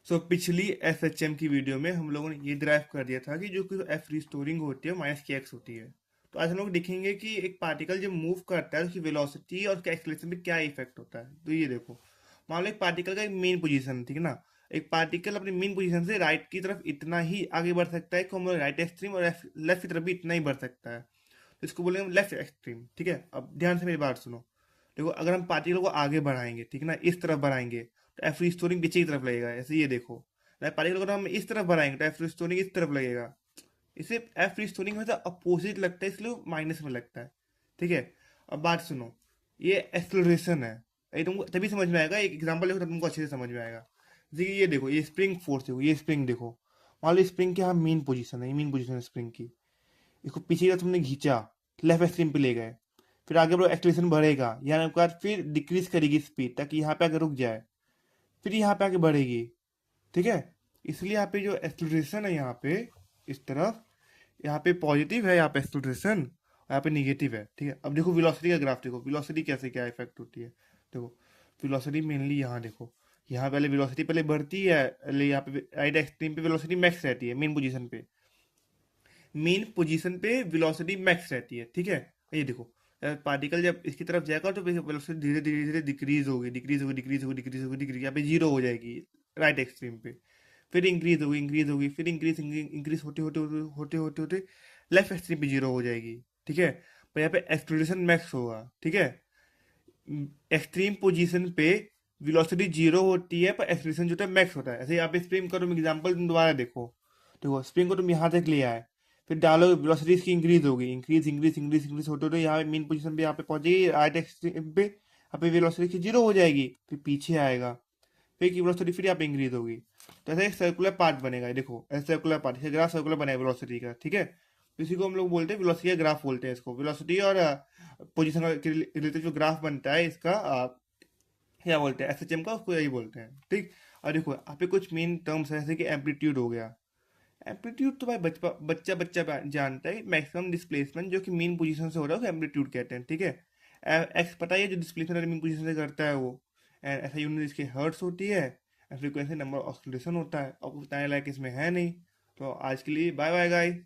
पिछली एफएचएम की वीडियो में हम लोगों ने ये ड्राइव कर दिया था कि जो कि एफ रिस्टोरिंग होती है माइनस के एक्स होती है। तो आज हम लोग देखेंगे कि एक पार्टिकल जब मूव करता है उसकी वेलोसिटी और उसके एक्सेलरेशन पे क्या इफेक्ट होता है। तो ये देखो, मान लो एक पार्टिकल का एक मेन पोजीशन, ठीक है ना। एक पार्टिकल अपनी मेन पोजीशन से राइट की तरफ इतना ही आगे बढ़ सकता है कि हम राइट एक्सट्रीम और लेफ्ट की तरफ भी इतना ही बढ़ सकता है। तो इसको बोलेंगे हम लेफ्ट एक्सट्रीम, ठीक है। अब ध्यान से मेरी बात सुनो। देखो, अगर हम पार्टिकल को आगे बढ़ाएंगे, ठीक है ना, इस तरफ बढ़ाएंगे तो एफ रिस्टोरिंग पीछे की तरफ लगेगा। ऐसे ये देखो, पार्टिकल को हम इस तरफ बढ़ाएंगे तो एफ रिस्टोरिंग इस तरफ लगेगा। इसे एफ रिस्टोरिंग हमेशा अपोजिट लगता है, इसलिए माइनस में लगता है, ठीक है। अब बात सुनो, ये एक्सलरेशन है। ये तुमको तभी समझ में आएगा, एक एग्जांपल देखो तब तुमको अच्छे से समझ में आएगा। जैसे कि ये देखो, ये स्प्रिंग फोर्स देखो, ये स्प्रिंग देखो। मान लो स्प्रिंग की यहाँ मेन पोजीशन है, मेन पोजीशन है स्प्रिंग की। इसको पीछे की तरफ तुमने खींचा, लेफ्ट एक्सट्रीम पे ले गए। फिर आगे बढ़ो, एक्सलेशन बढ़ेगा, यहाँ के बाद फिर डिक्रीज करेगी स्पीड ताकि यहाँ पे आके रुक जाए, फिर यहाँ पे आके बढ़ेगी, ठीक है। इसलिए यहाँ पे जो एक्सलरेशन है यहाँ पे इस तरफ, यहाँ पे पॉजिटिव है, यहाँ पे एक्सलरेशन, यहाँ पे निगेटिव है, ठीक है। अब देखो वेलोसिटी का ग्राफ देखो, वेलोसिटी कैसे क्या इफेक्ट होती है। देखो, वेलोसिटी मेनली यहाँ देखो, यहाँ पहले वेलोसिटी पहले बढ़ती है, पहले यहाँ पे राइट एक्सट्रीम पे वेलोसिटी मैक्स रहती है मेन पोजीशन पे। मेन पोजीशन पे वेलोसिटी मैक्स रहती है, ठीक है। ये देखो, पार्टिकल जब इसकी तरफ जाएगा तो वेलोसिटी धीरे धीरे धीरे डिक्रीज होगी, डिक्रीज होगी, डिक्रीज होगी, डिक्रीज होगी, डिक्रीज, यहाँ पे जीरो हो जाएगी राइट एक्सट्रीम पे। फिर इंक्रीज होगी, इंक्रीज होगी, फिर इंक्रीज इंक्रीज होते होते होते होते होते होते लेफ्ट एक्सट्रीम पे जीरो हो जाएगी, ठीक है। पर यहाँ पे एक्सलेरेशन मैक्स होगा, ठीक है। एक्सट्रीम पोजीशन पे वेलोसिटी जीरो होती है पर एक्सलेरेशन जो है मैक्स होता है। ऐसे यहाँ पे स्प्रिंग का तुम एग्जांपल तुम दोबारा देखो। देखो, स्प्रिंग को तुम यहाँ तक ले आए, फिर डालो, वेलोसिटी इसकी इंक्रीज होगी, इंक्रीज इंक्रीज इंक्रीज इंक्रीज होते होते यहाँ मेन पोजीशन पे यहाँ पे पहुंचेगी राइट एक्सट्रीम पे, यहाँ पे वेलोसिटी की जीरो हो जाएगी, फिर पीछे आएगा, फिर की वेलोसिटी फिर यहाँ पे इंक्रीज होगी। तो ऐसे एक सर्कुलर पार्ट बनेगा, ये देखो ऐसे सर्कुलर पार्ट, ग्राफ सर्कुलर बनेगा वेलोसिटी का, ठीक है। तो इसी को हम लोग बोलते हैं वेलोसिटी का ग्राफ बोलते हैं इसको। वेलोसिटी और पोजीशन के रिलेटेड जो ग्राफ बनता है इसका क्या बोलते हैं, एसएचएम का, उसको यही बोलते हैं, ठीक। और देखो यहाँ पे कुछ मेन टर्म्स है, जैसे कि एम्पलीट्यूड हो गया। एम्पलीट्यूड तो भाई बच्चा बच्चा जानता है, मैक्सिमम डिस्प्लेसमेंट जो कि मीन पोजीशन से हो रहा है उसे एम्पलीट्यूड कहते हैं, ठीक है। एक्स पता ही है, जो डिस्प्लेसमेंट मीन पोजीशन से करता है वो। एंड ऐसा यूनिट इसकी हर्ट्स होती है। एंड फ्रीक्वेंसी नंबर ऑसिलेशन होता है, अब बताने लायक इसमें है नहीं। तो आज के लिए बाय बाय गाइस।